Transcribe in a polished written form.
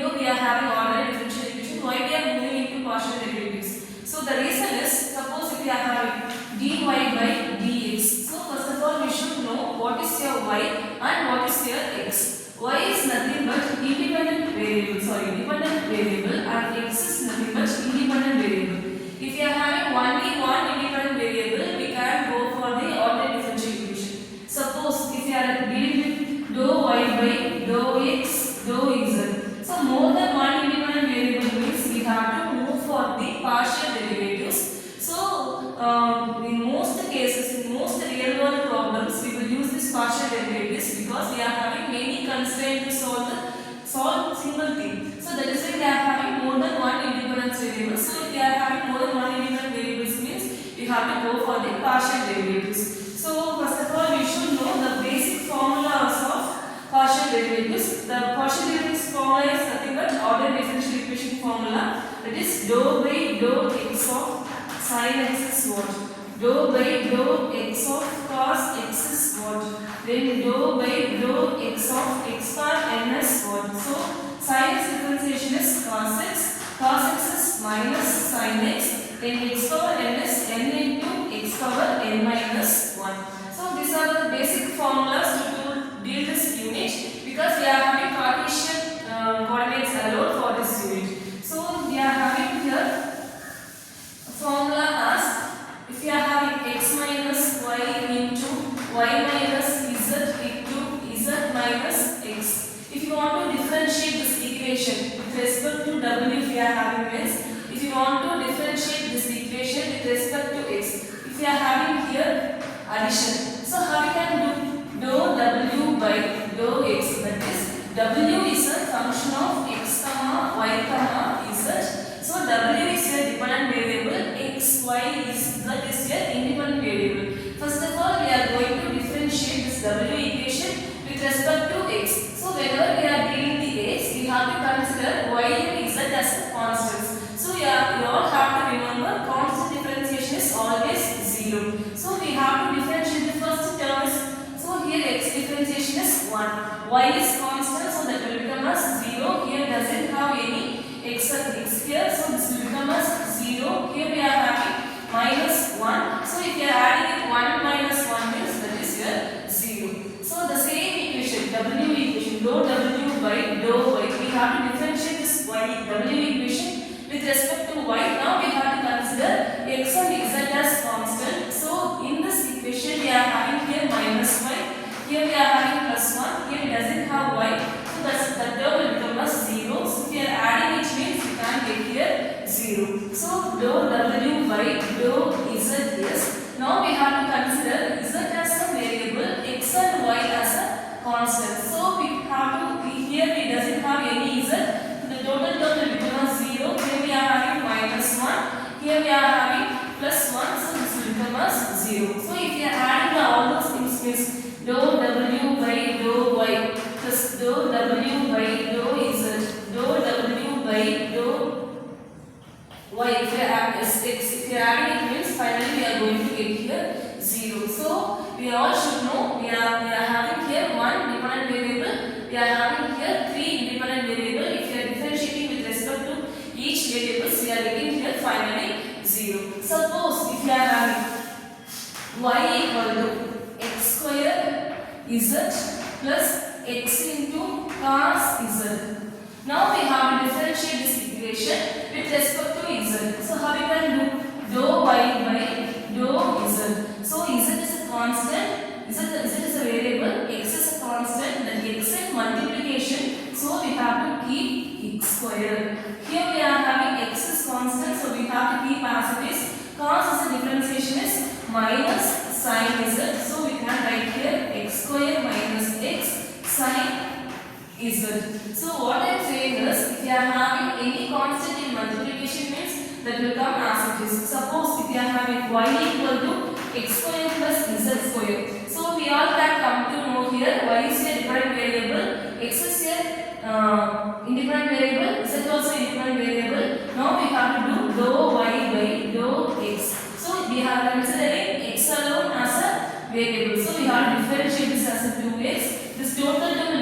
though we are having ordinary differential equation, why we are moving into partial derivatives? So the reason is, suppose if we are having dy by dx. So first of all we should know what is your y and what is your x. Y is nothing but independent variable, and x is nothing but independent variable. If you are having only one independent variable, we can go for the ordinary differential equation. Suppose if you are dealing with dou y by dou x dou z. So more than one independent variable means we have to move for the partial derivatives. So in most cases, in most real world problems, we will use this partial derivatives because we are having many constraints to solve single thing. So that is why we are having more than one independent variable. So if we are having more than one independent variables means we have to go for the partial derivatives. So first of all we should know the basic formulas of partial derivatives. The partial derivatives formula is nothing but ordinary differential equation formula. That is dou by dou x of sin x is what? Dou by dou x of cos x is what? Then dou by dou x of x power n is what? So sin x differentiation is cos x is minus sin x, then x power n is n into x power n minus 1. So these are the basic formulas to deal this unit because we are having Cartesian coordinates allowed for this unit. So we are having here formula as, if you are having x minus y into y minus z into z minus x. If you want to differentiate this equation with respect to w, if you are having this, if you want to differentiate this equation with respect to x, if you are having here addition, so how we can do dou w by dou x, that is w is a function of x comma y comma z. So w is your dependent variable, x y is that is your independent variable. First of all we are going to differentiate this w equation with respect to x. So whenever we are dealing the x, we have to consider y and z as constants. So you all have to remember constant differentiation is always 0. So we have to differentiate the first terms. So here x differentiation is 1, y is constant, so that will become as 0. Here doesn't have any x here, so this will become as 0. Here we are having minus 1. So if you are adding it 1 minus 1 means that is your 0. So the same equation, w equation, dou w by dou y, we have to differentiate this w equation with respect to y. Now we have to consider x and z as constant. So in this equation we are having here minus y, here we are having plus 1, here it doesn't have y, so that term will become as 0. So if we are adding it means we can get here 0. So dou w by dou z is, now we have to consider z as a variable, x and y as a constant. So we have to, here we doesn't have any z, so the total term will become as 0. Here we are having minus 1, here we are having plus 1, so this will become as 0. So if you are adding all those things means dou w by dou y plus dou w by dou z, dou w by dou y. If you are adding it means finally we are going to get here 0. So we all should know we are having here one dependent variable, we are having here three independent variable. If you are differentiating with respect to each variables, we are getting here finally 0. Suppose if you are having y equal to x square z plus x into cos z. Now we have to differentiate this equation with respect to z. So how we can do dou y by dou z. So z is a constant, z is a variable, x is a constant, then x is multiplication. So we have to keep x square. Here we are having x is constant, so we have to keep as it is. Cos is a differentiation is minus sin z. So we can write here x square minus x sin z. So what I am saying is, if you are having any constant in multiplication means that will come as it is. Suppose if you are having y equal to x square plus z square. So we all can come to know here y is a dependent variable, x is a independent variable, z also independent variable. Now we have to do dou y by dou x. So we have considering x alone as a variable. So we have to differentiate this as a 2x. This total term